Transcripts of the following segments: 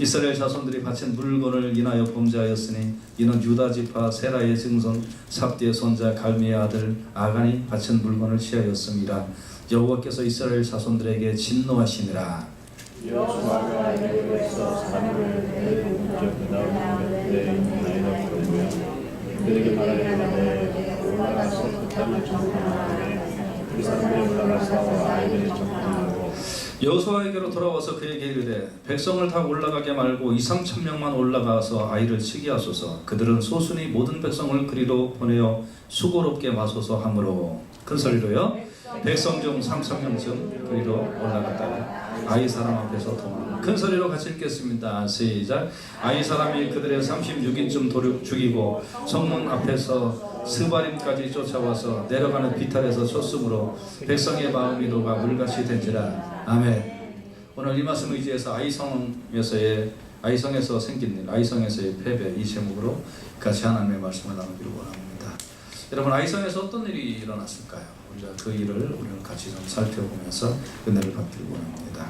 이스라엘 자손들이 바친 물건을 인하여 범죄하였으니 이는 유다 지파 세라의 증손 삽디의 손자 갈미의 아들 아간이 바친 물건을 취하였음이라. 여호와께서 이스라엘 자손들에게 진노하시니라. 여호와가 애굽에서 사람을 내게 나오는 데 나이가 부르며 그들에게 말하기를 올라가서 그 땅을 정탐하되 그 사람들이 올라가서 아이들을 정탐하고 여호수아에게로 돌아와서 그에게 이르되 백성을 다 올라가게 말고 2-3천 명만 올라가서 아이를 치게 하소서. 그들은 소순이 모든 백성을 그리로 보내어 수고롭게 마소서 하므로. 큰 소리로요. 백성 중 3,000명쯤 그리로 올라갔다가 아이 사람 앞에서 도망. 큰 소리로 같이 읽겠습니다. 시작. 아이 사람이 그들의 36인쯤 죽이고 성문 앞에서 스바림까지 쫓아와서 내려가는 비탈에서 쳤으므로 백성의 마음이 녹아 물같이 된지라. 아멘. 오늘 이 말씀 의지해서 아이성에서 생긴 일, 아이성에서의 패배, 이 제목으로 같이 하나님의 말씀을 나누기를 원합니다. 여러분, 아이성에서 어떤 일이 일어났을까요? 우리가 그 일을 오늘 같이 좀 살펴보면서 은혜를 받기를 원합니다.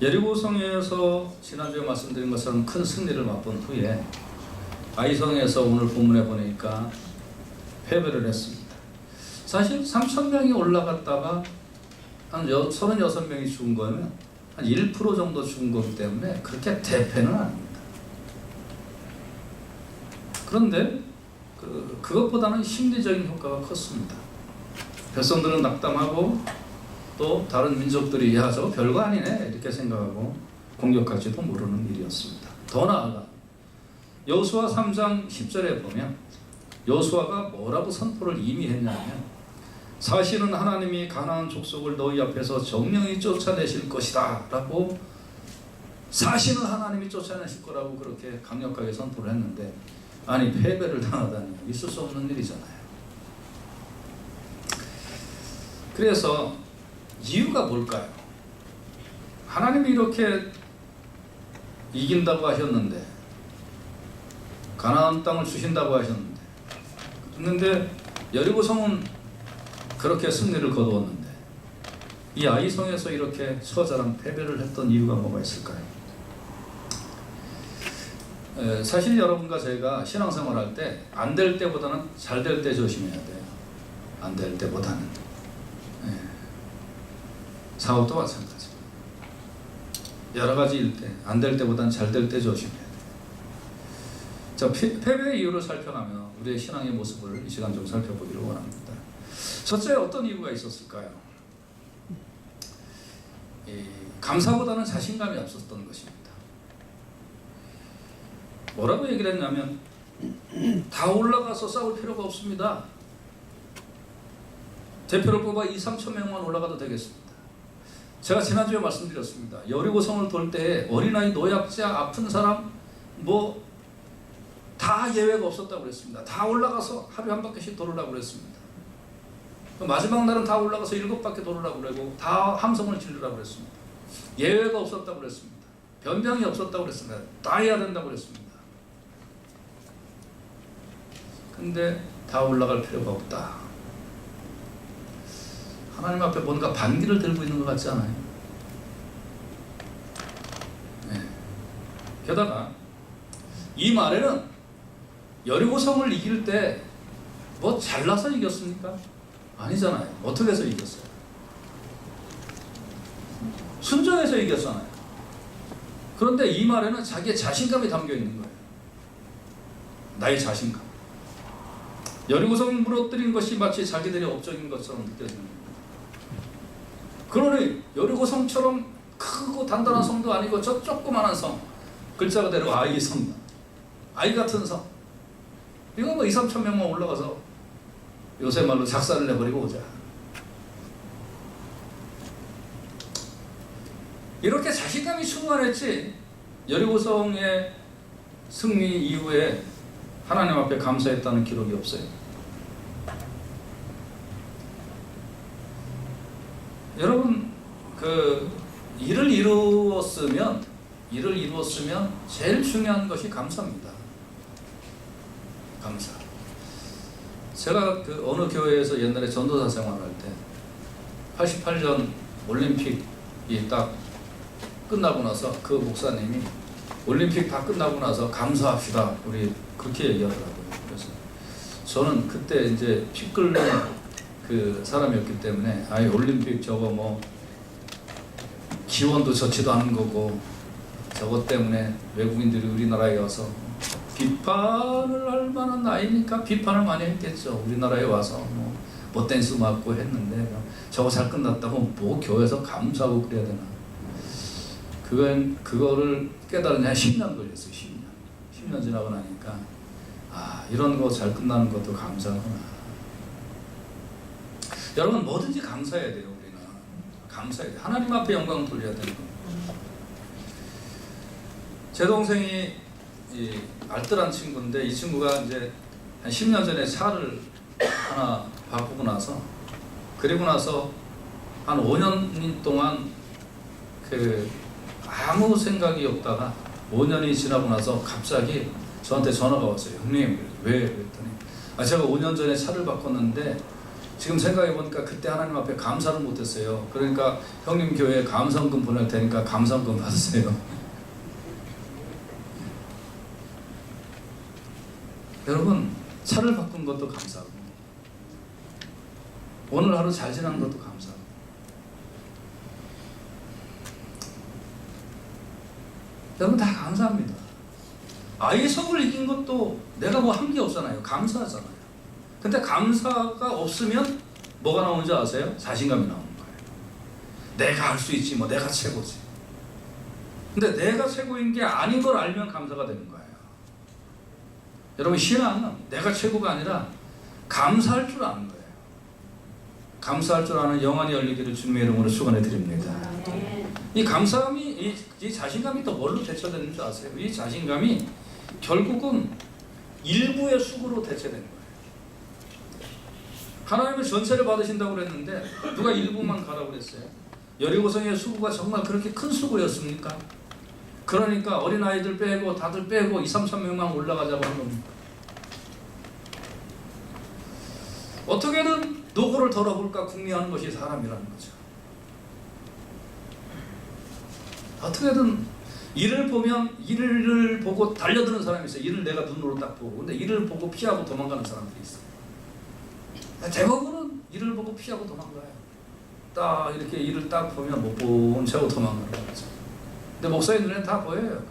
여리고성에서 지난주에 말씀드린 것처럼 큰 승리를 맛본 후에 아이성에서 오늘 본문에 보니까 패배를 했습니다. 사실 3,000명이 올라갔다가 한 36명이 죽은 거면 한 1% 정도 죽은 거기 때문에 그렇게 대패는 아닙니다. 그런데 그것보다는 심리적인 효과가 컸습니다. 백성들은 낙담하고 또 다른 민족들이 야, 저거 별거 아니네 이렇게 생각하고 공격할지도 모르는 일이었습니다. 더 나아가 여호수아 3장 10절에 보면 여호수아가 뭐라고 선포를 이미 했냐면 사실은 하나님이 가나안 족속을 너희 앞에서 정령이 쫓아내실 것이다 라고, 사실은 하나님이 쫓아내실 거라고 그렇게 강력하게 선포를 했는데, 아니 패배를 당하다니 있을 수 없는 일이잖아요. 그래서 이유가 뭘까요? 하나님이 이렇게 이긴다고 하셨는데, 가나안 땅을 주신다고 하셨는데, 그런데 여리고성은 그렇게 승리를 거두었는데 이 아이성에서 이렇게 처절한 패배를 했던 이유가 뭐가 있을까요? 사실 여러분과 제가 신앙생활 할 때 안 될 때보다는 잘 될 때 조심해야 돼요. 안 될 때보다는. 사업도 마찬가지. 여러 가지 일 때 안 될 때보다는 잘 될 때 조심해야 돼요. 자, 패배의 이유를 살펴가면 우리의 신앙의 모습을 이 시간 좀 살펴보기를 원합니다. 첫째, 어떤 이유가 있었을까요? 감사보다는 자신감이 앞섰던 것입니다. 뭐라고 얘기를 했냐면 다 올라가서 싸울 필요가 없습니다. 대표를 뽑아 2-3천 명만 올라가도 되겠습니다. 제가 지난주에 말씀드렸습니다. 여리고성을 돌 때 어린아이, 노약자, 아픈 사람 다 예외가 없었다고 그랬습니다. 다 올라가서 하루에 한 바퀴씩 돌으라고 그랬습니다. 마지막 날은 다 올라가서 7바퀴 돌으라고 그러고 다 함성을 지르라고 그랬습니다. 예외가 없었다고 그랬습니다. 변명이 없었다고 그랬습니다. 다 해야 된다고 그랬습니다. 근데 다 올라갈 필요가 없다. 하나님 앞에 뭔가 반기를 들고 있는 것 같지 않아요? 네. 게다가 이 말에는 여리고성을 이길 때 뭐 잘나서 이겼습니까? 아니잖아요. 어떻게 해서 이겼어요? 순종해서 이겼잖아요. 그런데 이 말에는 자기의 자신감이 담겨 있는 거예요. 나의 자신감. 여리고성을 무너뜨린 것이 마치 자기들의 업적인 것처럼 느껴지는 거예요. 그러니 여리고성처럼 크고 단단한 성도 아니고 저 조그만한 성, 글자 그대로 아이 성, 아이 같은 성, 이거 2-3천 명만 올라가서 요새 말로 작사를 내버리고 오자. 이렇게 자신감이 충만했지 여리고성의 승리 이후에 하나님 앞에 감사했다는 기록이 없어요. 여러분, 일을 이루었으면 제일 중요한 것이 감사입니다. 감사. 제가 어느 교회에서 옛날에 전도사 생활할 때 88년 올림픽이 딱 끝나고 나서 그 목사님이 올림픽 다 끝나고 나서 감사합시다 우리 그렇게 얘기하더라고요. 그래서 저는 그때 이제 피 끓는 그 사람이었기 때문에 아이 올림픽 저거 뭐 기원도 좋지도 않은 거고 저것 때문에 외국인들이 우리나라에 와서 비판을 할 만한 나이니까 비판을 많이 했겠죠. 우리나라에 와서 뭐 댄스 맞고 했는데 저거 잘 끝났다고 뭐 교회에서 감사하고 그래야 되나. 그거를 깨달은 한 10년 걸렸어요. 10년 지나고 나니까 아 이런 거 잘 끝나는 것도 감사하구나. 여러분 뭐든지 감사해야 돼요. 우리는 감사해야 돼. 하나님 앞에 영광을 돌려야 되는 겁니다. 제 동생이 알뜰한 친구인데 이 친구가 이제 한 10년 전에 차를 하나 바꾸고 나서 그리고 나서 한 5년 동안 그 아무 생각이 없다가 5년이 지나고 나서 갑자기 저한테 전화가 왔어요. 형님 왜? 그랬더니 제가 5년 전에 차를 바꿨는데 지금 생각해보니까 그때 하나님 앞에 감사를 못했어요. 그러니까 형님 교회에 감사원금 보낼 테니까 감사원금 받으세요. 여러분 차를 바꾼 것도 감사하고 오늘 하루 잘 지난 것도 감사하고 여러분 다 감사합니다. 아이의 성을 이긴 것도 내가 뭐 한 게 없잖아요. 감사하잖아요. 근데 감사가 없으면 뭐가 나오는지 아세요? 자신감이 나오는 거예요. 내가 할 수 있지 뭐 내가 최고지. 근데 내가 최고인 게 아닌 걸 알면 감사가 되는 거예요. 여러분 신앙은 내가 최고가 아니라 감사할 줄 아는 거예요. 감사할 줄 아는 영안이 열리기를 주님의 이름으로 축원해 드립니다. 이 감사함이 이 자신감이 또 뭘로 대처되는 줄 아세요? 이 자신감이 결국은 일부의 수고로 대체되는 거예요. 하나님은 전체를 받으신다고 그랬는데 누가 일부만 가라고 그랬어요? 여리고성의 수고가 정말 그렇게 큰 수고였습니까? 그러니까 어린아이들 빼고 다들 빼고 2-3천 명만 올라가자고 한 겁니다. 어떻게든 노고를 덜어볼까 궁리하는 것이 사람이라는 거죠. 어떻게든 일을 보고 달려드는 사람이 있어요. 일을 내가 눈으로 딱 보고. 근데 일을 보고 피하고 도망가는 사람들이 있어요. 대부분은 일을 보고 피하고 도망가요. 딱 이렇게 일을 딱 보면 못 본 척하고 도망가는 거죠. 근데 목사님 눈에는 다 보여요.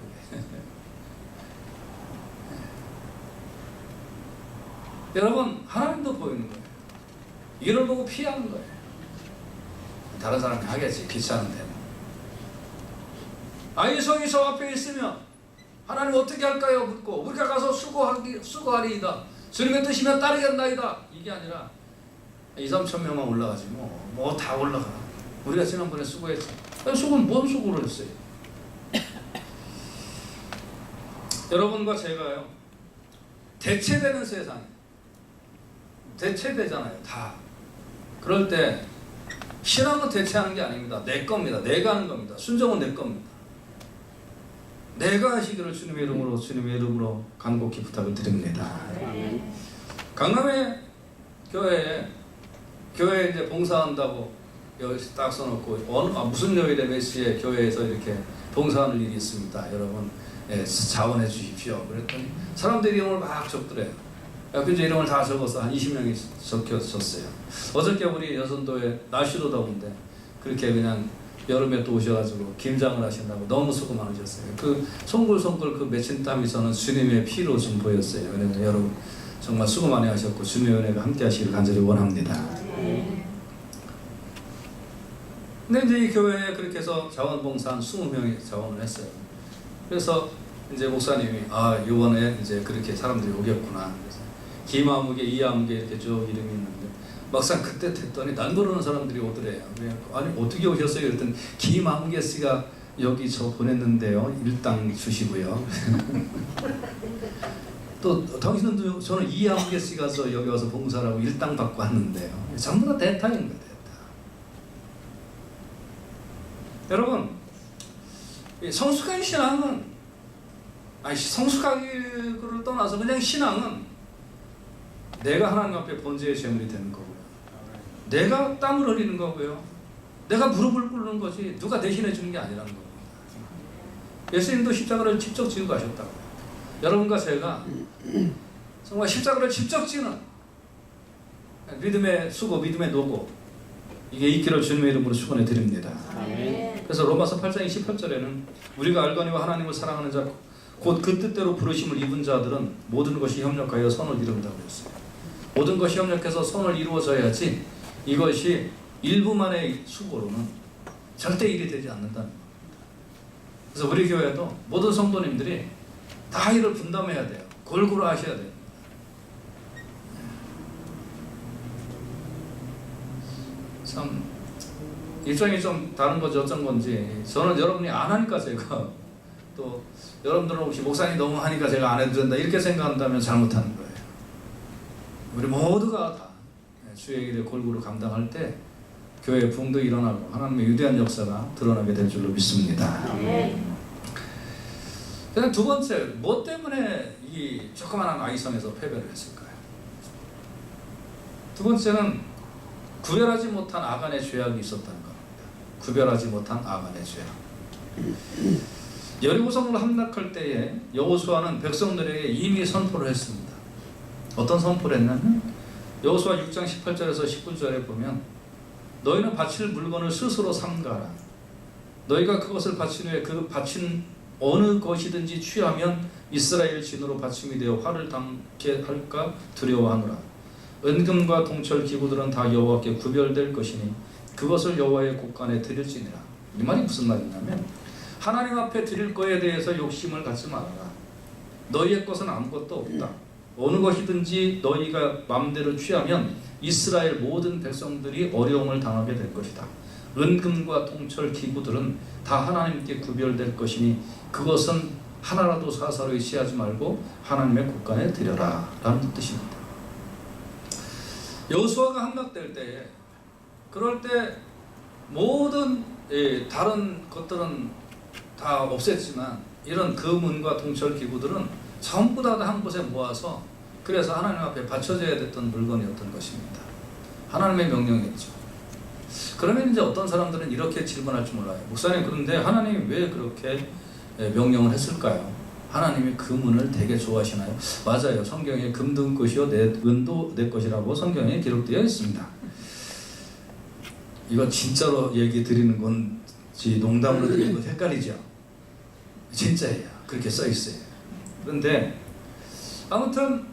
여러분 하나님도 보이는 거예요. 일을 보고 피하는 거예요. 다른 사람이 하겠지. 귀찮은데. 아이 성이 저 앞에 있으면 하나님 어떻게 할까요? 묻고 우리가 가서 수고하리이다. 주님의 뜻이면 따르겠나이다. 이게 아니라 2-3천 명만 올라가지 뭐 다 올라가. 우리가 지난번에 수고했지. 수고는 뭔 수고를 했어요? 여러분과 제가요 대체되는 세상 대체되잖아요. 다. 그럴 때 신앙은 대체하는 게 아닙니다. 내 겁니다. 내가 하는 겁니다. 순종은 내 겁니다. 내가 하시기를 주님의 이름으로 간곡히 부탁을 드립니다. 강남의 교회에 이제 봉사한다고 여기 딱 써놓고 무슨 요일에 몇 시에 교회에서 이렇게 봉사하는 일이 있습니다. 여러분 자원해 주십시오. 그랬더니 사람들이 이름을 막 적더래요. 그래서 이름을 다 적어서 한 20명이 적혀졌어요. 어저께 우리 여선도에 날씨도 더운데 그렇게 그냥 여름에 또 오셔가지고 김장을 하신다고 너무 수고 많으셨어요. 그 송글송글 그 맺힌 땀이 저는 주님의 피로 좀 보였어요. 그래서 여러분 정말 수고 많이 하셨고 주님의 은혜가 함께 하시길 간절히 원합니다. 근데 이제 이 교회에 그렇게 해서 자원봉사 한 20명이 자원을 했어요. 그래서 이제 목사님이 이번에 이제 그렇게 사람들이 오겠구나. 그래서 김아무개, 이아무개 이렇게 쭉 이름이 있는데 막상 그때 됐더니 난 모르는 사람들이 오더래요. 아니 어떻게 오셨어요? 그랬더니 김아무개 씨가 여기 저 보냈는데요. 일당 주시고요. 또 당신은 저는 이아무개 씨가 여기 와서 봉사라고 일당 받고 왔는데요. 전부 다 대타인 거예요. 대타. 여러분 성숙한 신앙은 성숙하기를 떠나서 그냥 신앙은 내가 하나님 앞에 번제의 제물이 되는 거고요. 내가 땀을 흘리는 거고요. 내가 무릎을 꿇는 거지 누가 대신해 주는 게 아니라는 겁니다. 예수님도 십자가를 직접 지고 가셨다고. 여러분과 제가 정말 십자가를 직접 지는 믿음의 수고, 믿음의 노고, 이게 있기를 주님의 이름으로 축원해 드립니다. 아멘. 그래서 로마서 8장 28절에는 우리가 알거니와 하나님을 사랑하는 자 곧 그 뜻대로 부르심을 입은 자들은 모든 것이 협력하여 선을 이룬다고 했어요. 모든 것이 협력해서 선을 이루어져야지 이것이 일부만의 수고로는 절대 일이 되지 않는다는 겁니다. 그래서 우리 교회도 모든 성도님들이 다 일을 분담해야 돼요. 골고루 하셔야 돼요. 참 입장이 좀 다른 건지 어쩐 건지 저는 여러분이 안 하니까 제가 또 여러분들은 혹시 목사님이 너무 하니까 제가 안 해도 된다 이렇게 생각한다면 잘못하는 거예요. 우리 모두가 다 주의 일을 골고루 감당할 때 교회의 부흥도 일어나고 하나님의 위대한 역사가 드러나게 될 줄로 믿습니다. 그다음 두 번째, 뭐 때문에 이 조그마한 아이성에서 패배를 했을까요? 두 번째는 구별하지 못한 아간의 죄악이 있었다는 겁니다. 구별하지 못한 아간의 죄악. 여리고성을 함락할 때에 여호수아는 백성들에게 이미 선포를 했습니다. 어떤 선포를 했냐면 여호수아 6장 18절에서 19절에 보면 너희는 바칠 물건을 스스로 삼가라. 너희가 그것을 바친 후에 그 바친 어느 것이든지 취하면 이스라엘 진으로 받침이 되어 화를 당게 할까 두려워하노라. 은금과 동철 기구들은 다 여호와께 구별될 것이니 그것을 여호와의 곳간에 드릴지니라. 이 말이 무슨 말이냐면 하나님 앞에 드릴 거에 대해서 욕심을 갖지 말아라. 너희의 것은 아무것도 없다. 어느 것이든지 너희가 마음대로 취하면 이스라엘 모든 백성들이 어려움을 당하게 될 것이다. 은금과 동철 기구들은 다 하나님께 구별될 것이니 그것은 하나라도 사사로이 취하지 말고 하나님의 곳간에 드려라 라는 뜻입니다. 여호수아가 함락될 때에 그럴 때 모든 다른 것들은 다 없앴지만 이런 금은과 동철 기구들은 전부 다 한 곳에 모아서 그래서 하나님 앞에 바쳐져야 됐던 물건이었던 것입니다. 하나님의 명령이었죠. 그러면 이제 어떤 사람들은 이렇게 질문할 줄 몰라요. 목사님, 그런데 하나님이 왜 그렇게 명령을 했을까요? 하나님이 금은을 되게 좋아하시나요? 맞아요. 성경에 금도 것이요 은도 내 것이라고 성경에 기록되어 있습니다. 이거 진짜로 얘기 드리는 건지 농담으로 드리는 건 헷갈리죠? 진짜예요. 그렇게 써 있어요. 그런데 아무튼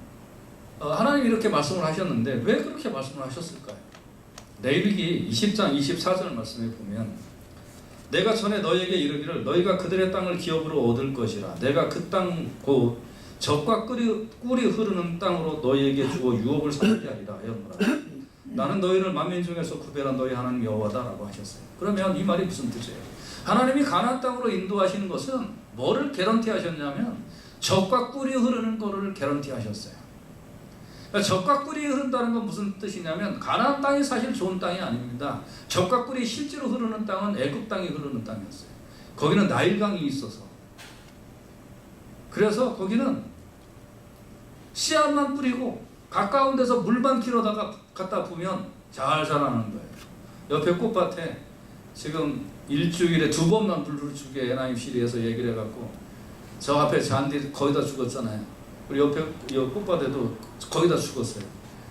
하나님이 이렇게 말씀을 하셨는데 왜 그렇게 말씀을 하셨을까요? 레위기 20장 24절 말씀에 보면 내가 전에 너희에게 이르기를 너희가 그들의 땅을 기업으로 얻을 것이라. 내가 그 땅 곧 젖과 꿀이 흐르는 땅으로 너희에게 주어 유업을 삼게 하리라 하였노라. 나는 너희를 만민 중에서 구별한 너희 하나님 여호와다라고 하셨어요. 그러면 이 말이 무슨 뜻이에요? 하나님이 가나안 땅으로 인도하시는 것은 뭐를 개런티 하셨냐면 젖과 꿀이 흐르는 거를 개런티 하셨어요. 그러니까 젖과 꿀이 흐른다는 건 무슨 뜻이냐면 가나안 땅이 사실 좋은 땅이 아닙니다. 젖과 꿀이 실제로 흐르는 땅은 애굽 땅이 흐르는 땅이었어요. 거기는 나일강이 있어서 그래서 거기는 씨앗만 뿌리고 가까운 데서 물만 길어다가 갖다 부으면 잘 자라는 거예요. 옆에 꽃밭에 지금 일주일에 2번만 물을 주게 NIC에서 얘기를 해갖고 저 앞에 잔디 거의 다 죽었잖아요. 우리 옆에 꽃밭에도 거의 다 죽었어요.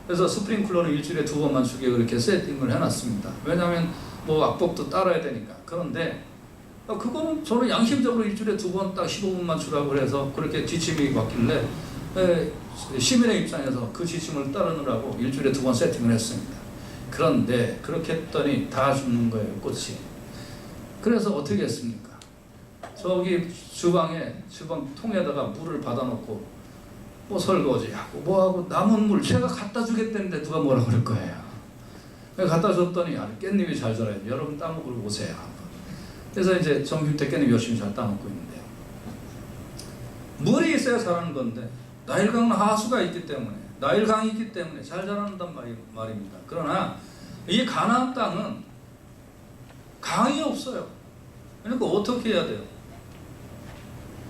그래서 스프링클러를 일주일에 2번만 주게 그렇게 세팅을 해놨습니다. 왜냐하면 뭐 악법도 따라야 되니까. 그런데 그거는 저는 양심적으로 일주일에 2번 딱 15분만 주라고 해서 그렇게 지침이 왔길래 시민의 입장에서 그 지침을 따르느라고 일주일에 2번 세팅을 했습니다. 그런데 그렇게 했더니 다 죽는 거예요, 꽃이. 그래서 어떻게 했습니까? 저기 주방 통에다가 물을 받아놓고 뭐 설거지하고 뭐하고 남은 물 제가 갖다 주겠다는데 누가 뭐라 그럴 거예요. 갖다 줬더니 깻잎이 잘 자라요. 여러분 따먹으러 오세요. 그래서 이제 점심 때 깻잎 열심히 잘 따먹고 있는데요. 물이 있어야 자라는 건데 나일강은 하수가 있기 때문에 나일강이 있기 때문에 잘 자란단 말입니다. 그러나 이 가나안 땅은 강이 없어요. 그러니까 어떻게 해야 돼요?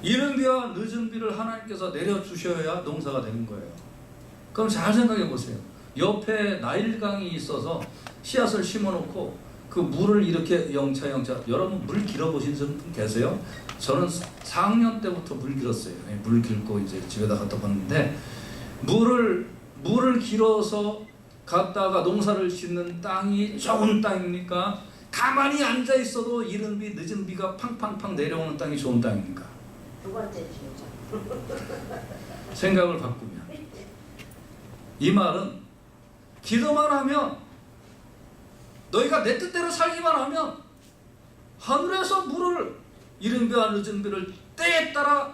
이른 비와 늦은 비를 하나님께서 내려주셔야 농사가 되는 거예요. 그럼 잘 생각해 보세요. 옆에 나일강이 있어서 씨앗을 심어놓고 그 물을 이렇게 영차 여러분 물 길어보신 분 계세요? 저는 4학년 때부터 물 길었어요. 물 길고 이제 집에다 갖다 봤는데 물을 길어서 갖다가 농사를 짓는 땅이 좋은 땅입니까? 가만히 앉아 있어도 이른 비 늦은 비가 팡팡팡 내려오는 땅이 좋은 땅입니까? 두 번째죠. 생각을 바꾸면 이 말은 기도만 하면 너희가 내 뜻대로 살기만 하면 하늘에서 물을 이른 비와 늦은 비를 때에 따라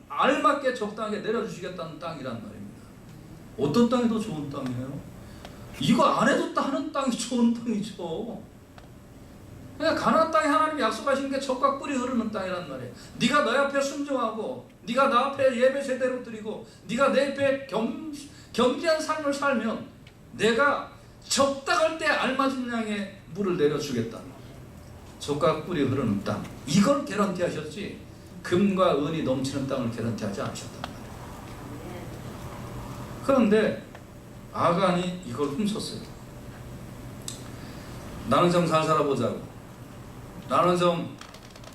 알맞게 적당하게 내려주시겠다는 땅이란 말입니다. 어떤 땅이 더 좋은 땅이에요? 이거 안 해도 하는 땅이 좋은 땅이죠. 그냥 가나안 땅에 하나님이 약속하신 게 젖과 꿀이 흐르는 땅이란 말이에요. 네가 내 앞에 순종하고 네가 나 앞에 예배 제대로 드리고 네가 내 앞에 겸비한 삶을 살면 내가 적당할 때 알맞은 양의 물을 내려주겠다. 젖과 꿀이 흐르는 땅, 이걸 개런티 하셨지 금과 은이 넘치는 땅을 개런티 하지 않으셨단 말이에요. 그런데 아간이 이걸 훔쳤어요. 나는 좀 잘 살아보자고, 나는 좀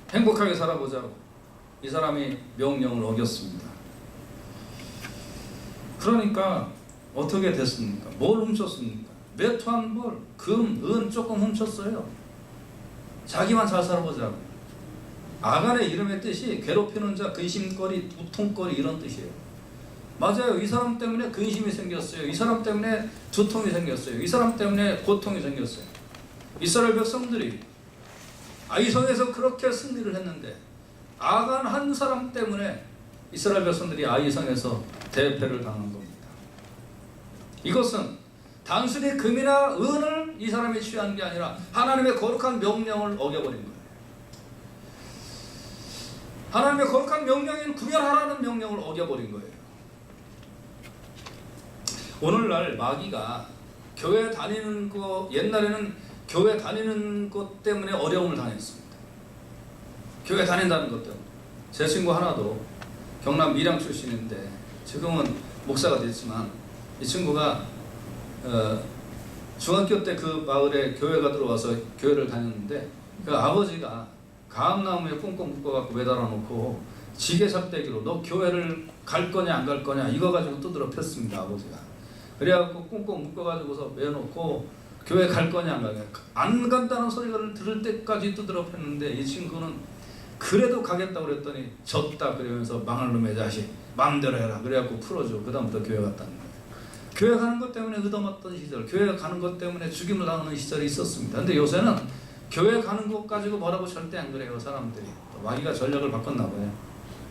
행복하게 살아보자고 이 사람이 명령을 어겼습니다. 그러니까 어떻게 됐습니까? 뭘 훔쳤습니까? 몇 한 벌, 금, 은 조금 훔쳤어요. 자기만 잘 살아보자고. 아간의 이름의 뜻이 괴롭히는 자, 근심거리, 두통거리 이런 뜻이에요. 맞아요. 이 사람 때문에 근심이 생겼어요. 이 사람 때문에 두통이 생겼어요. 이 사람 때문에 고통이 생겼어요. 이스라엘 백성들이 아이성에서 그렇게 승리를 했는데 아간 한 사람 때문에 이스라엘 백성들이 아이성에서 대패를 당한 겁니다. 이것은 단순히 금이나 은을 이 사람이 취한 게 아니라 하나님의 거룩한 명령을 어겨버린 거예요. 하나님의 거룩한 명령인 구별하라는 명령을 어겨버린 거예요. 오늘날 마귀가 교회 다니는 거, 옛날에는 교회 다니는 것 때문에 어려움을 당했습니다. 교회 다닌다는 것 때문에. 제 친구 하나도 경남 밀양 출신인데 지금은 목사가 됐지만 이 친구가 중학교 때 그 마을에 교회가 들어와서 교회를 다녔는데 그 아버지가 감나무에 꽁꽁 묶어갖고 매달아 놓고 지게삭대기로 너 교회를 갈 거냐 안 갈 거냐 이거 가지고 두드러 팼습니다. 아버지가. 그래갖고 꽁꽁 묶어가지고서 매놓고 교회 갈 거냐 안 가냐 안 간다는 소리를 들을 때까지 두드러 팼는데 이 친구는 그래도 가겠다고 그랬더니 졌다 그러면서 망할 놈의 자식 마음대로 해라 그래갖고 풀어줘. 그 다음부터 교회 갔다는 거예요. 교회 가는 것 때문에 얻어맞던 시절, 교회 가는 것 때문에 죽임을 당하는 시절이 있었습니다. 근데 요새는 교회 가는 것 가지고 뭐라고 절대 안 그래요. 사람들이. 마귀가 전략을 바꿨나 봐요.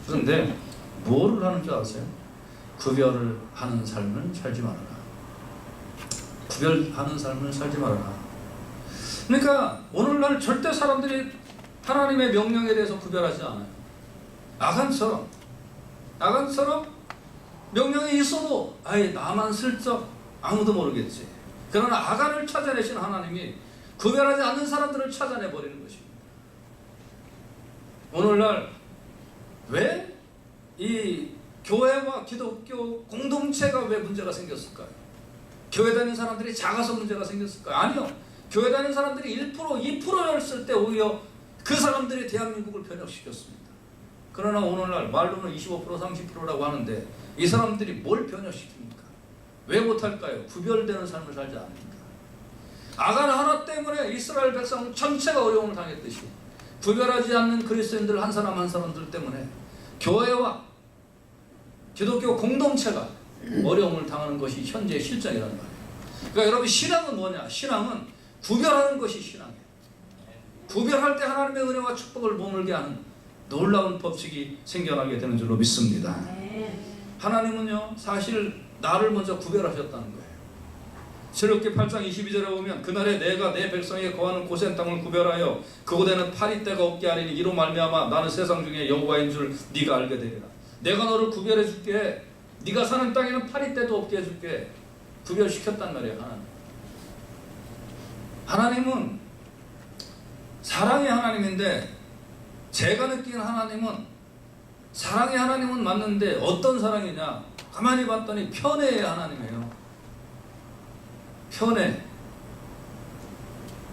그런데 뭐를 하는 줄 아세요? 구별을 하는 삶을 살지 말아라. 구별하는 삶을 살지 말아라. 그러니까 오늘날 절대 사람들이 하나님의 명령에 대해서 구별하지 않아요. 아간처럼 명령이 있어도 아예 나만 슬쩍 아무도 모르겠지. 그러나 아간을 찾아내신 하나님이 구별하지 않는 사람들을 찾아내버리는 것입니다. 오늘날 왜 이 교회와 기독교 공동체가 왜 문제가 생겼을까요? 교회 다니는 사람들이 작아서 문제가 생겼을까요? 아니요. 교회 다니는 사람들이 1%, 2%였을 때 오히려 그 사람들이 대한민국을 변혁시켰습니다. 그러나 오늘날 말로는 25%, 30%라고 하는데 이 사람들이 뭘 변혁시킵니까? 왜 못할까요? 구별되는 삶을 살지 않으니까. 아간 하나 때문에 이스라엘 백성 전체가 어려움을 당했듯이 구별하지 않는 그리스도인들 한 사람 한 사람들 때문에 교회와 기독교 공동체가 어려움을 당하는 것이 현재의 실정이란 말이에요. 그러니까 여러분 신앙은 뭐냐? 신앙은 구별하는 것이 신앙이에요. 구별할 때 하나님의 은혜와 축복을 머물게 하는 놀라운 법칙이 생겨나게 되는 줄로 믿습니다. 하나님은요 사실 나를 먼저 구별하셨다는 거예요. 출애굽기 8장 22절에 보면 그날에 내가 내 백성에게 거하는 고센 땅을 구별하여 그곳에는 파리떼가 없게 하리니 이로 말미암아 나는 세상 중에 여호와인 줄 네가 알게 되리라. 내가 너를 구별해 줄게. 네가 사는 땅에는 파리떼도 없게 해줄게. 구별시켰단 말이에요. 하나님은 사랑의 하나님인데 제가 느끼는 하나님은 사랑의 하나님은 맞는데 어떤 사랑이냐? 가만히 봤더니 편애의 하나님이에요. 편애.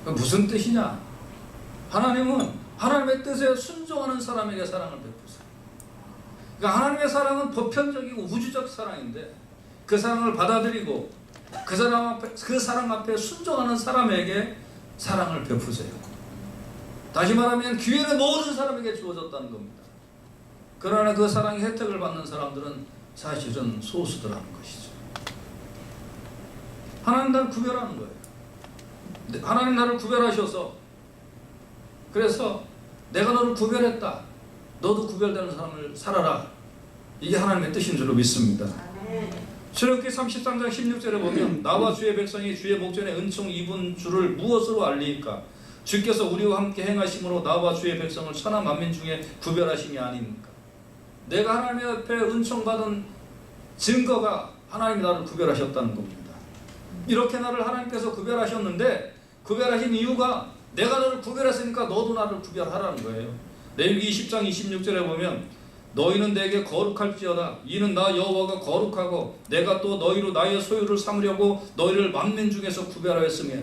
무슨 뜻이냐? 하나님은 하나님의 뜻에 순종하는 사람에게 사랑을 베푸세요. 그러니까 하나님의 사랑은 보편적이고 우주적 사랑인데 그 사랑을 받아들이고 그 사랑 앞에 순종하는 사람에게 사랑을 베푸세요. 다시 말하면 기회는 모든 사람에게 주어졌다는 겁니다. 그러나 그 사랑의 혜택을 받는 사람들은 사실은 소수더라는 것이죠. 하나님 나를 구별하는 거예요. 하나님 나를 구별하셔서 그래서 내가 너를 구별했다. 너도 구별되는 삶을 살아라. 이게 하나님의 뜻인 줄로 믿습니다. 출애굽기 33장 16절에 보면 나와 주의 백성이 주의 목전에 은총 입은 줄을 무엇으로 알리까? 주께서 우리와 함께 행하심으로 나와 주의 백성을 천하 만민 중에 구별하심이 아닙니까? 내가 하나님 앞에 은총 받은 증거가 하나님이 나를 구별하셨다는 겁니다. 이렇게 나를 하나님께서 구별하셨는데 구별하신 이유가 내가 너를 구별했으니까 너도 나를 구별하라는 거예요. 레위기 20장 26절에 보면 너희는 내게 거룩할지어다. 이는 나 여호와가 거룩하고 내가 또 너희로 나의 소유를 삼으려고 너희를 만민 중에서 구별하였으며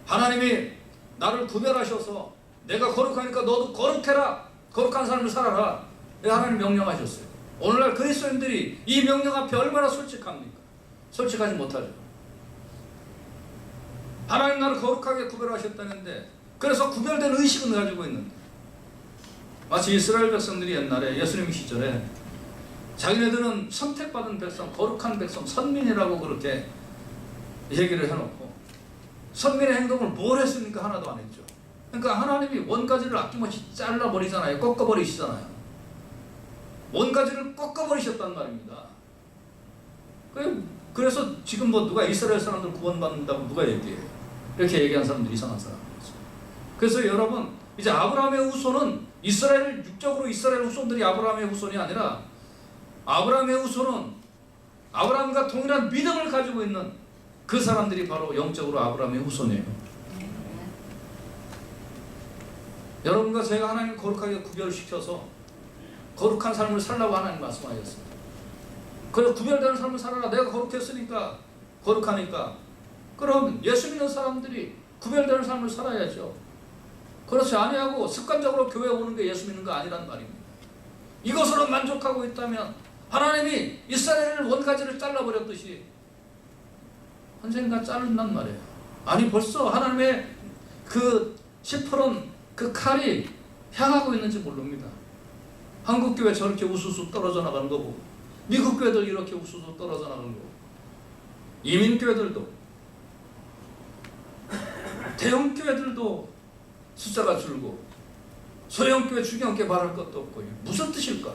하나님이 나를 구별하셔서 내가 거룩하니까 너도 거룩해라. 거룩한 삶을 살아라. 하나님 명령하셨어요. 오늘날 그리스도인들이 이 명령 앞에 얼마나 솔직합니까? 솔직하지 못하죠. 하나님 나를 거룩하게 구별하셨다는데 그래서 구별된 의식은 가지고 있는데 마치 이스라엘 백성들이 옛날에 예수님 시절에 자기네들은 선택받은 백성, 거룩한 백성, 선민이라고 그렇게 얘기를 해놓고 선민의 행동을 뭘 했습니까? 하나도 안 했죠. 그러니까 하나님이 원가지를 아낌없이 잘라버리잖아요. 꺾어버리시잖아요. 원가지를 꺾어버리셨단 말입니다. 그래서 지금 뭐 누가 이스라엘 사람들 구원받는다고 누가 얘기해요? 이렇게 얘기한 사람들 이상한 사람이죠. 그래서 여러분 이제 아브라함의 후손은 육적으로 이스라엘 후손들이 아브라함의 후손이 아니라 아브라함의 후손은 아브라함과 동일한 믿음을 가지고 있는 그 사람들이 바로 영적으로 아브라함의 후손이에요. 여러분과 제가 하나님 거룩하게 구별시켜서 거룩한 삶을 살라고 하나님 말씀하셨습니다. 그래서 구별되는 삶을 살아라. 내가 거룩했으니까 거룩하니까 그럼 예수 믿는 사람들이 구별되는 삶을 살아야죠. 그렇지 아니하고 습관적으로 교회 오는 게 예수 믿는 거 아니란 말입니다. 이것으로 만족하고 있다면 하나님이 이스라엘을 원가지를 잘라버렸듯이 언젠가 자른단 말이에요. 아니 벌써 하나님의 그 시퍼런 그 칼이 향하고 있는지 모릅니다. 한국 교회 저렇게 우수수 떨어져 나가는 거고 미국 교회들 이렇게 우수수 떨어져 나가는 거고 이민 교회들도 대형 교회들도 숫자가 줄고 소형 교회 중형 교회 말할 것도 없고 무슨 뜻일까?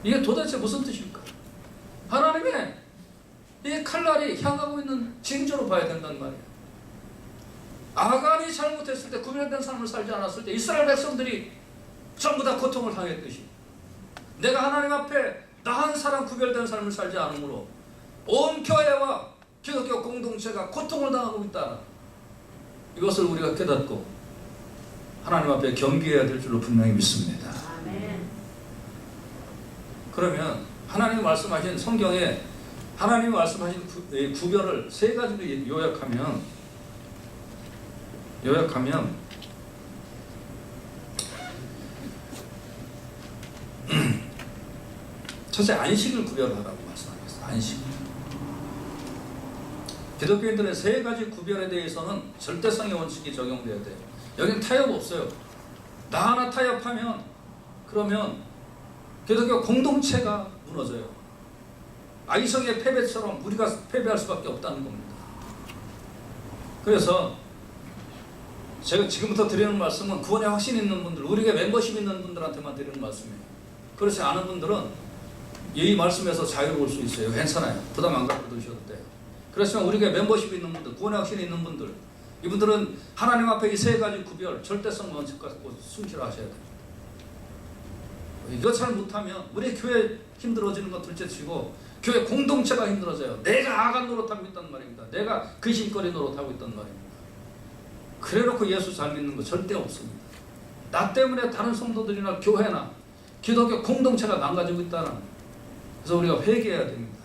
이게 도대체 무슨 뜻일까? 하나님의 이 칼날이 향하고 있는 징조로 봐야 된단 말이에요. 아간이 잘못했을 때 구별된 삶을 살지 않았을 때 이스라엘 백성들이 전부 다 고통을 당했듯이 내가 하나님 앞에 나 한 사람 구별된 삶을 살지 않으므로 온 교회와 기독교 공동체가 고통을 당하고 있다. 이것을 우리가 깨닫고 하나님 앞에 경계해야 될 줄로 분명히 믿습니다. 그러면 하나님이 말씀하신 성경에 하나님이 말씀하신 구별을 세 가지로 요약하면 첫째 안식을 구별하라고 말씀하셨어요. 안식. 기독교인들의 세 가지 구별에 대해서는 절대성의 원칙이 적용돼야 돼요. 여기는 타협 없어요. 나 하나 타협하면 그러면 기독교 공동체가 무너져요. 아이성의 패배처럼 우리가 패배할 수밖에 없다는 겁니다. 그래서 제가 지금부터 드리는 말씀은 구원에 확신 있는 분들, 우리에게 멤버십 있는 분들한테만 드리는 말씀이에요. 그렇지 않은 분들은 이 말씀에서 자유로울 수 있어요. 괜찮아요. 부담 안 갖고 드셔도 돼요. 그렇지만 우리에게 멤버십 있는 분들, 구원의 확신이 있는 분들, 이분들은 하나님 앞에 이 세 가지 구별, 절대성 원칙 갖고 순실하셔야 됩니다. 이거 잘 못하면 우리 교회 힘들어지는 건 둘째치고 교회 공동체가 힘들어져요. 내가 아간 노릇하고 있단 말입니다. 내가 근심거리 노릇하고 있단 말입니다. 그래놓고 예수 잘 믿는 거 절대 없습니다. 나 때문에 다른 성도들이나 교회나 기독교 공동체가 망가지고 있다는. 그래서 우리가 회개해야 됩니다.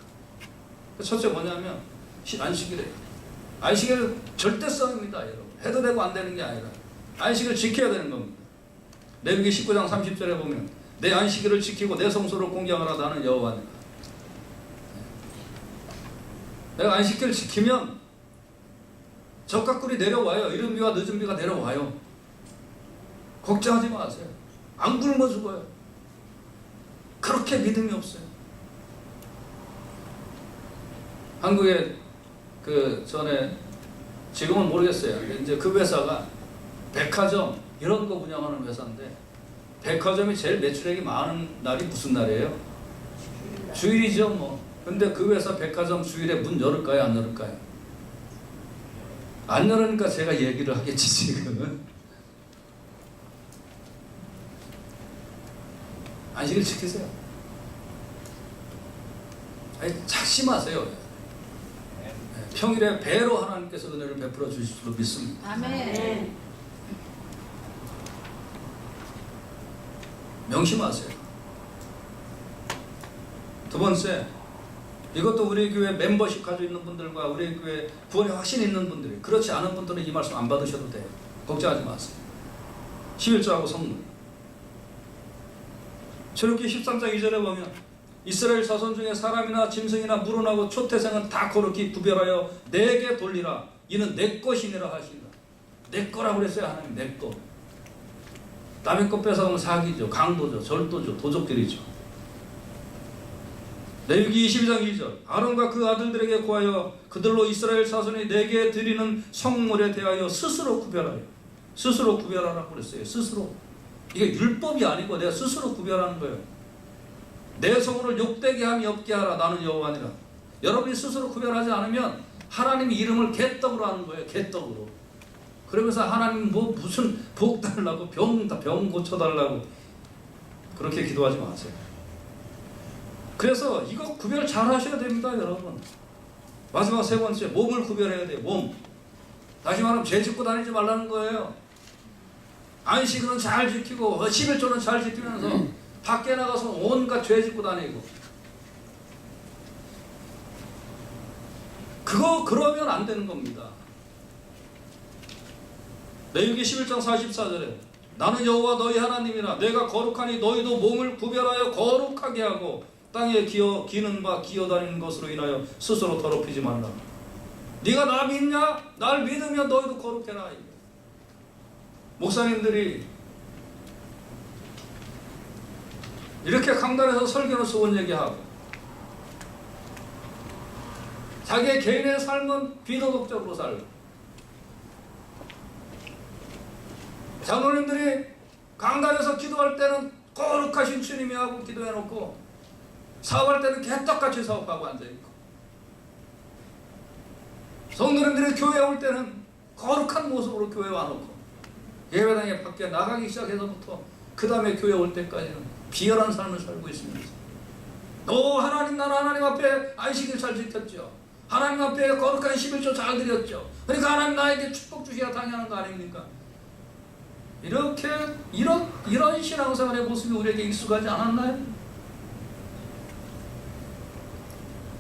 첫째 뭐냐면 안식이래요. 안식일은 절대성입니다. 여러분. 해도 되고 안 되는 게 아니라 안식일을 지켜야 되는 겁니다. 레위기 19장 30절에 보면 내 안식일을 지키고 내 성소를 공경하라 나는 여호와니라. 내가 안식일을 지키면 적과 꿀이 내려와요. 이른 비와 늦은 비가 내려와요. 걱정하지 마세요. 안 굶어 죽어요. 그렇게 믿음이 없어요. 한국에 그 전에 지금은 모르겠어요. 이제 그 회사가 백화점 이런 거 운영하는 회사인데 백화점이 제일 매출액이 많은 날이 무슨 날이에요? 주일이죠 뭐. 근데 그 회사 백화점 주일에 문 열을까요? 안 열을까요? 안 열으니까 제가 얘기를 하겠지 지금은. 안식일 지키세요. 아니 작심하세요. 평일에 배로 하나님께서 은혜를 베풀어 주실 줄로 믿습니다. 아멘. 명심하세요. 두 번째, 이것도 우리 교회 멤버십 가지고 있는 분들과 우리 교회 구원에 확신 있는 분들이, 그렇지 않은 분들은 이 말씀 안 받으셔도 돼요. 걱정하지 마세요. 11조하고 성문. 출애굽기 13장 2절에 보면 이스라엘 자손 중에 사람이나 짐승이나 물어나고 초태생은 다 거룩히 구별하여 내게 돌리라. 이는 내 것이니라 하시니라. 내 거라고 그랬어요. 하나님 내 거. 남의 것 뺏어가면 사기죠. 강도죠. 절도죠. 도적들이죠. 레위기 22장 2절 아론과 그 아들들에게 구하여 그들로 이스라엘 자손이 내게 드리는 성물에 대하여 스스로 구별하여. 스스로 구별하라고 그랬어요. 스스로. 이게 율법이 아니고 내가 스스로 구별하는 거예요. 내 성물을 욕되게 함이 없게 하라. 나는 여호와니라. 여러분이 스스로 구별하지 않으면 하나님이 이름을 개떡으로 하는 거예요. 개떡으로. 그러면서 하나님 뭐 무슨 복 달라고 병 고쳐달라고 그렇게 기도하지 마세요. 그래서 이거 구별 잘 하셔야 됩니다. 여러분. 마지막 세 번째, 몸을 구별해야 돼요. 몸. 다시 말하면 죄 짓고 다니지 말라는 거예요. 안식일은 잘 지키고 11조는 잘 지키면서 밖에 나가서 온갖 죄 짓고 다니고, 그러면 안 되는 겁니다. 레위기 11장 44절에 나는 여호와 너희 하나님이라. 내가 거룩하니 너희도 몸을 구별하여 거룩하게 하고 땅에 기는 바 기어다니는 것으로 인하여 스스로 더럽히지 말라. 네가 나 믿냐? 날 믿으면 너희도 거룩해라. 목사님들이 이렇게 강단에서 설교를 쏘은 얘기하고 자기의 개인의 삶은 비도덕적으로 살고, 장로님들이 강단에서 기도할 때는 거룩하신 주님이 하고 기도해놓고 사업할 때는 개떡같이 사업하고 앉아있고, 성도님들이 교회에 올 때는 거룩한 모습으로 교회에 와놓고 예배당에 밖에 나가기 시작해서부터 그 다음에 교회 올 때까지는 비열한 삶을 살고 있습니다. 너 하나님 나라 하나님 앞에 안식일 잘 지켰죠. 하나님 앞에 거룩한 11조 잘 드렸죠. 그러니까 하나님 나에게 축복 주셔야 당연한 거 아닙니까? 이렇게 이런 신앙생활의 모습이 우리에게 익숙하지 않았나요?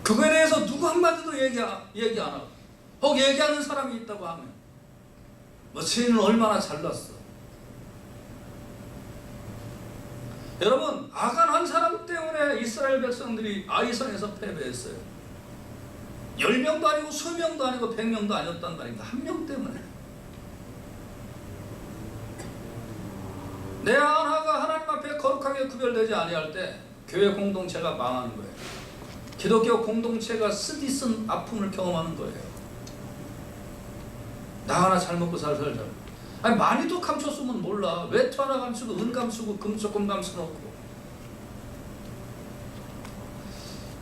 그거에 대해서 누구 한마디도 얘기 안 하고, 혹 얘기하는 사람이 있다고 하면 뭐 주인은 얼마나 잘났어. 여러분, 아간 한 사람 때문에 이스라엘 백성들이 아이성에서 패배했어요. 10명도 아니고 20명도 아니고 100명도 아니었단 말입니다. 한 명 때문에. 내 하나가 하나님 앞에 거룩하게 구별되지 아니할 때 교회 공동체가 망하는 거예요. 기독교 공동체가 쓰디쓴 아픔을 경험하는 거예요. 나 하나 잘 먹고 잘 살자. 아니 많이도 감췄으면 몰라. 외투 하나 감추고 은 감추고 금 조금 감춰놓고.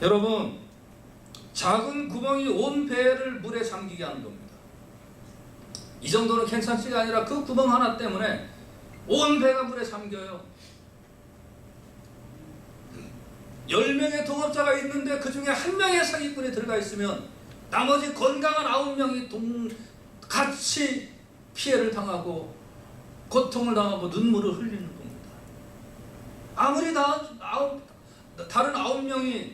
여러분, 작은 구멍이 온 배를 물에 잠기게 하는 겁니다. 이 정도는 괜찮지가 아니라 그 구멍 하나 때문에 온 배가 물에 잠겨요. 10명의 동업자가 있는데 그 중에 1명의 사기꾼이 들어가 있으면 나머지 건강한 9명이 같이 피해를 당하고 고통을 당하고 눈물을 흘리는 겁니다. 아무리 다른 9명이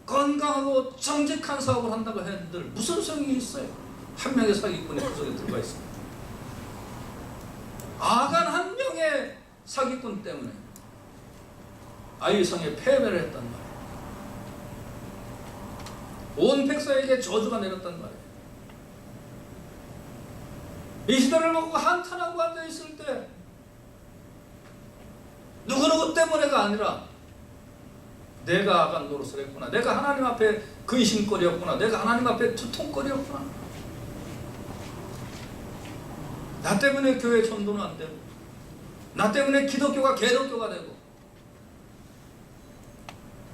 건강하고 정직한 사업을 한다고 했는데 무슨 소용이 있어요? 한 명의 사기꾼이 그 속에 들어가 있습니다. 아간 한 명의 사기꾼 때문에 아이성에 패배를 했단 말이에요. 온 백성에게 저주가 내렸단 말이에요. 이 시대를 먹고 한탄하고 앉아있을 때 누구누구 때문에가 아니라 내가 아간 노릇을 했구나, 내가 하나님 앞에 근심거리였구나, 내가 하나님 앞에 두통거리였구나, 나 때문에 교회 전도는 안 되고, 나 때문에 기독교가 개독교가 되고,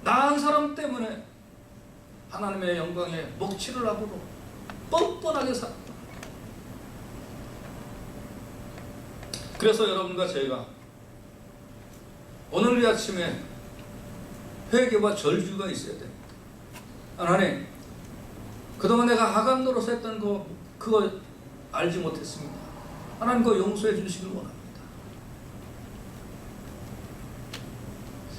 나 한 사람 때문에 하나님의 영광에 먹칠을 하고 뻔뻔하게 살았다. 그래서 여러분과 저희가 오늘 이 아침에 회개와 절규가 있어야 됩니다. 하나님, 그동안 내가 아간 노릇했던 그거 알지 못했습니다. 하나님 그거 용서해 주시길 원합니다.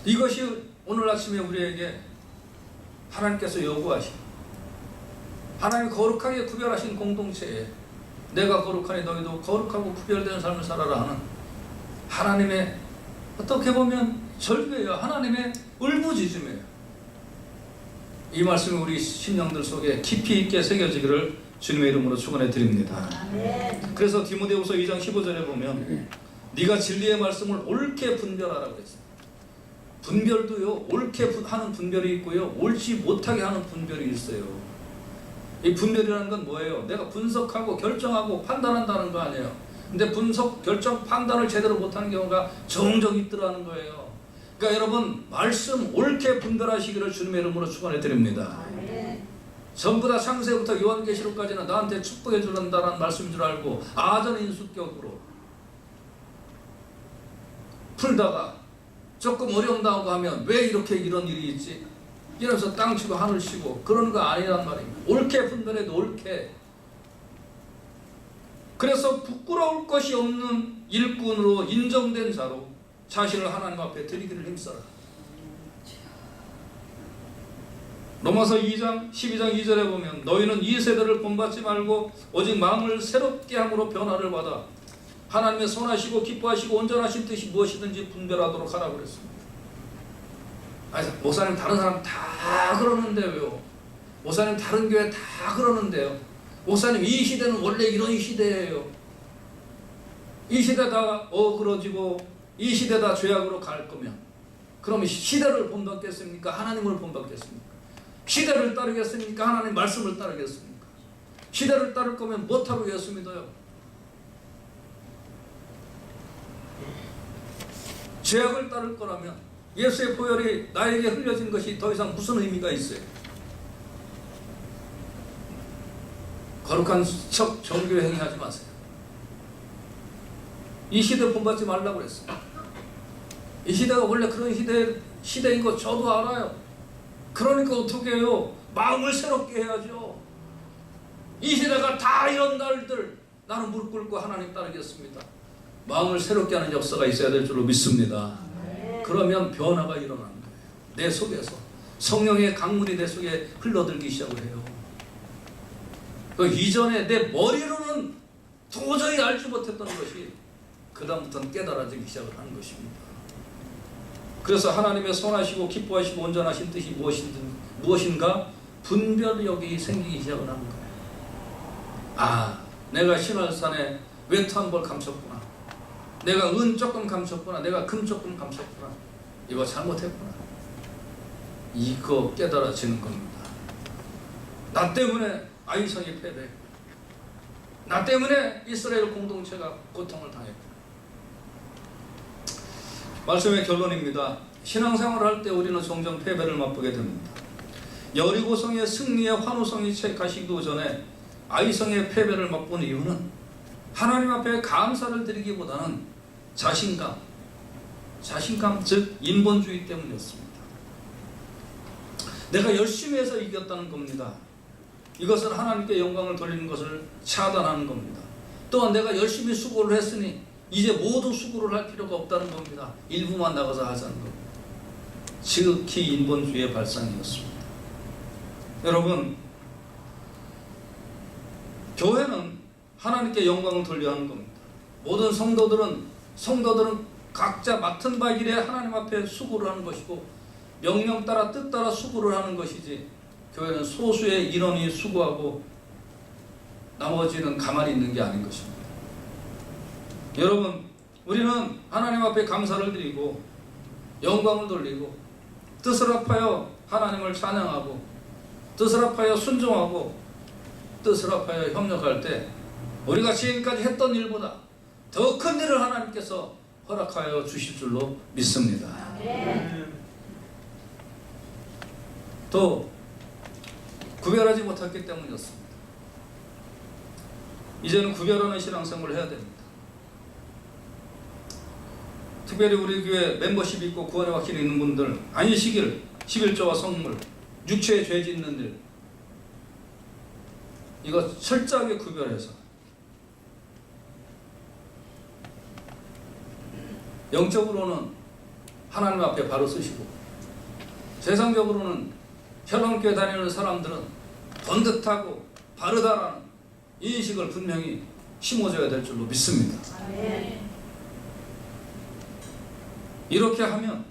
이것이 오늘 아침에 우리에게 하나님께서 요구하신, 하나님 거룩하게 구별하신 공동체에 내가 거룩하니 너희도 거룩하고 구별된 삶을 살아라 하는 하나님의, 어떻게 보면 절규예요. 하나님의 울부짖음이에요. 이 말씀이 우리 심령들 속에 깊이 있게 새겨지기를 주님의 이름으로 축원해 드립니다. 그래서 디모데후서 2장 15절에 보면 네가 진리의 말씀을 옳게 분별하라고 했어요. 분별도요, 옳게 하는 분별이 있고요, 옳지 못하게 하는 분별이 있어요. 이 분별이라는 건 뭐예요? 내가 분석하고 결정하고 판단한다는 거 아니에요. 근데 분석, 결정, 판단을 제대로 못하는 경우가 종종 있더라는 거예요. 그러니까 여러분, 말씀 옳게 분별하시기를 주님의 이름으로 축원해 드립니다. 전부 다 창세부터 요한계시록까지는 나한테 축복해 주는다는 말씀인 줄 알고 아전인수격으로 풀다가 조금 어려운다고 하면 왜 이렇게 이런 일이 있지? 이러면서 땅 치고 하늘 치고 그런 거 아니란 말입니다. 옳게 분별해도 옳게. 그래서 부끄러울 것이 없는 일꾼으로 인정된 자로 자신을 하나님 앞에 드리기를 힘써라. 로마서 2장 12장 2절에 보면 너희는 이 세대를 본받지 말고 오직 마음을 새롭게 함으로 변화를 받아 하나님의 선하시고 기뻐하시고 온전하신 뜻이 무엇이든지 분별하도록 하라고 그랬습니다. 아니, 목사님 다른 사람 다 그러는데요. 목사님 다른 교회 다 그러는데요. 목사님 이 시대는 원래 이런 시대예요. 이 시대 다 어그러지고 이 시대 다 죄악으로 갈 거면 그러면 시대를 본받겠습니까? 하나님을 본받겠습니까? 시대를 따르겠습니까? 하나님 말씀을 따르겠습니까? 시대를 따를 거면 못하고 예수 믿어요. 죄악을 따를 거라면 예수의 보혈이 나에게 흘려진 것이 더 이상 무슨 의미가 있어요? 거룩한 척 정교회 행위하지 마세요. 이 시대 본받지 말라고 그랬어요. 이 시대가 원래 그런 시대인 거 저도 알아요. 그러니까 어떻게 해요? 마음을 새롭게 해야죠. 이 시대가 다 이런 날들 나는 무릎 꿇고 하나님 따르겠습니다. 마음을 새롭게 하는 역사가 있어야 될 줄로 믿습니다. 그러면 변화가 일어나는 거예요. 내 속에서 성령의 강물이 내 속에 흘러들기 시작을 해요. 그 이전에 내 머리로는 도저히 알지 못했던 것이 그 다음부터는 깨달아지기 시작을 하는 것입니다. 그래서 하나님의 선하시고 기뻐하시고 온전하신 뜻이 무엇인가 분별력이 생기기 시작을 하는 거예요. 아, 내가 신월산에 외투 한 벌 감췄구나. 내가 은 조금 감췄구나. 내가 금 조금 감췄구나. 이거 잘못했구나. 이거 깨달아지는 겁니다. 나 때문에 아이성이 패배했고, 나 때문에 이스라엘 공동체가 고통을 당했고. 말씀의 결론입니다. 신앙생활을 할 때 우리는 종종 패배를 맛보게 됩니다. 여리고성의 승리의 환호성이 가시기도 전에 아이성의 패배를 맛본 이유는 하나님 앞에 감사를 드리기보다는 자신감, 즉 인본주의 때문이었습니다. 내가 열심히 해서 이겼다는 겁니다. 이것은 하나님께 영광을 돌리는 것을 차단하는 겁니다. 또한 내가 열심히 수고를 했으니 이제 모두 수고를 할 필요가 없다는 겁니다. 일부만 나가서 하자는 겁니다. 지극히 인본주의의 발상이었습니다. 여러분, 교회는 하나님께 영광을 돌려야 하는 겁니다. 모든 성도들은 각자 맡은 바 일에 하나님 앞에 수고를 하는 것이고 명령 따라 뜻 따라 수고를 하는 것이지, 교회는 소수의 인원이 수고하고 나머지는 가만히 있는 게 아닌 것입니다. 여러분, 우리는 하나님 앞에 감사를 드리고 영광을 돌리고 뜻을 합하여 하나님을 찬양하고 뜻을 합하여 순종하고 뜻을 합하여 협력할 때 우리가 지금까지 했던 일보다 더 큰 일을 하나님께서 허락하여 주실 줄로 믿습니다. 또 구별하지 못했기 때문이었습니다. 이제는 구별하는 신앙생활을 해야 됩니다. 특별히 우리 교회 멤버십 있고 구원의 확신이 있는 분들, 안식일, 11조와 성물, 육체의 죄 짓는 일, 이거 철저하게 구별해서 영적으로는 하나님 앞에 바로 쓰시고, 세상적으로는 혈안교회 다니는 사람들은 번듯하고 바르다라는 인식을 분명히 심어줘야 될 줄로 믿습니다. 이렇게 하면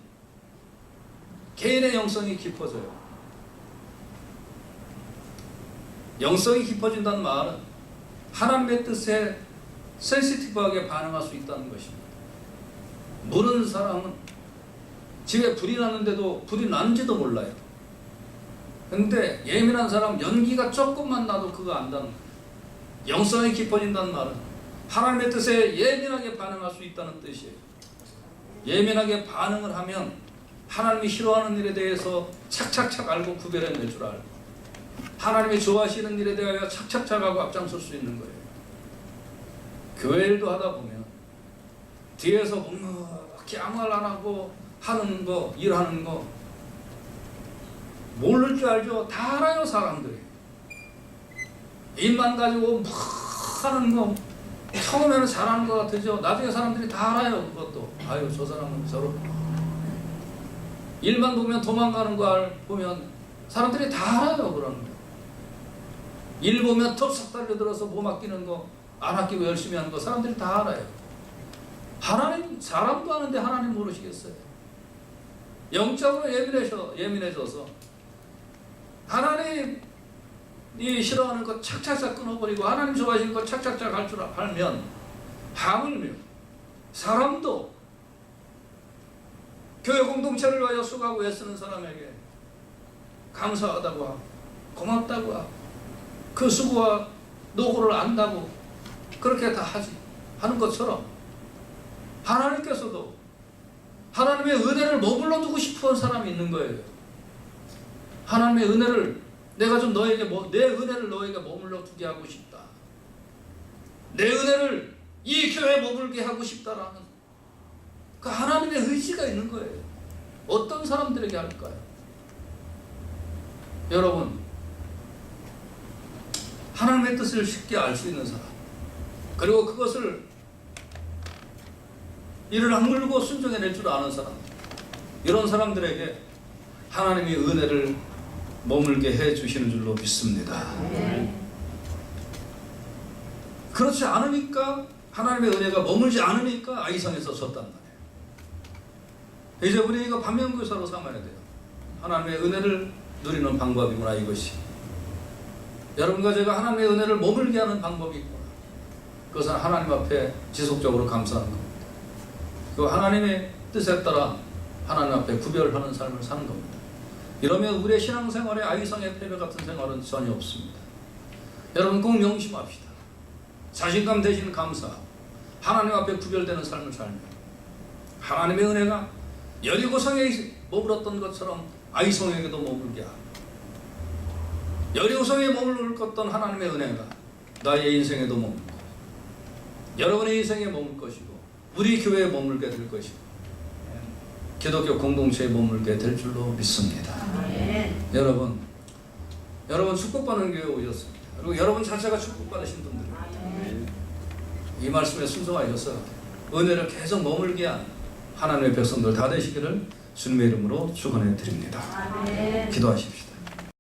개인의 영성이 깊어져요. 영성이 깊어진다는 말은 하나님의 뜻에 센시티브하게 반응할 수 있다는 것입니다. 모르는 사람은 집에 불이 났는데도 불이 난지도 몰라요. 근데 예민한 사람 연기가 조금만 나도 그거 안다는 거예요. 영성이 깊어진다는 말은 하나님의 뜻에 예민하게 반응할 수 있다는 뜻이에요. 예민하게 반응을 하면 하나님이 싫어하는 일에 대해서 착착착 알고 구별해낼 줄 알고, 하나님이 좋아하시는 일에 대하여 착착착 하고 앞장설 수 있는 거예요. 교회 일도 하다 보면 뒤에서 묵묵히 아무 말 안 하고 하는 거, 일하는 거 모를 줄 알죠? 다 알아요, 사람들이. 입만 가지고 막 하는 거 처음에는 잘하는 것 같으죠? 나중에 사람들이 다 알아요, 그것도. 아유, 저 사람은 저렇고. 일만 보면 도망가는 거 보면 사람들이 다 알아요, 그러는 거. 일 보면 톱싹 달려들어서 몸 아끼는 거, 안 아끼고 열심히 하는 거 사람들이 다 알아요. 하나님, 사람도 아는데 하나님 모르시겠어요? 영적으로 예민해져서 하나님이 싫어하는 거 착착착 끊어버리고 하나님 좋아하시는 거 착착착 할 줄 알면, 하물며 사람도 교회 공동체를 위하여 수고하고 애쓰는 사람에게 감사하다고 하고 고맙다고 하고 그 수고와 노고를 안다고 그렇게 다 하는 것처럼, 하나님께서도 하나님의 은혜를 머물러 두고 싶은 사람이 있는 거예요. 하나님의 은혜를 내가 좀 너에게 내 은혜를 너에게 머물러 두게 하고 싶다. 내 은혜를 이 교회에 머물게 하고 싶다라는 그 하나님의 의지가 있는 거예요. 어떤 사람들에게 할까요? 여러분, 하나님의 뜻을 쉽게 알 수 있는 사람, 그리고 그것을 이를 악물고 순종해낼 줄 아는 사람, 이런 사람들에게 하나님의 은혜를 머물게 해 주시는 줄로 믿습니다. 그렇지 않으니까, 하나님의 은혜가 머물지 않으니까 아이성에서 졌단 말이에요. 이제 우리 이거 반면교사로 삼아야 돼요. 하나님의 은혜를 누리는 방법이구나, 이것이. 여러분과 제가 하나님의 은혜를 머물게 하는 방법이 있구나. 그것은 하나님 앞에 지속적으로 감사하는 겁니다. 그 하나님의 뜻에 따라 하나님 앞에 구별하는 삶을 사는 겁니다. 이러면 우리의 신앙생활에 아이성의 패배 같은 생활은 전혀 없습니다. 여러분 꼭 명심합시다. 자신감 대신 감사하고 하나님 앞에 구별되는 삶을 살면 하나님의 은혜가 여리고성에 머물렀던 것처럼 아이성에게도 머물게 하고, 여리고성에 머물렀던 하나님의 은혜가 나의 인생에도 머물고 여러분의 인생에 머물 것이고 우리 교회에 머물게 될 것이고 기독교 공동체에 머물게 될 줄로 믿습니다. 여러분 축복받는 교회에 오셨습니다. 그리고 여러분 자체가 축복받으신 분들입니다. 이 말씀에 순종하셔서 은혜를 계속 머물게 한 하나님의 백성들 다 되시기를 주님의 이름으로 축원해 드립니다. 기도하십시다.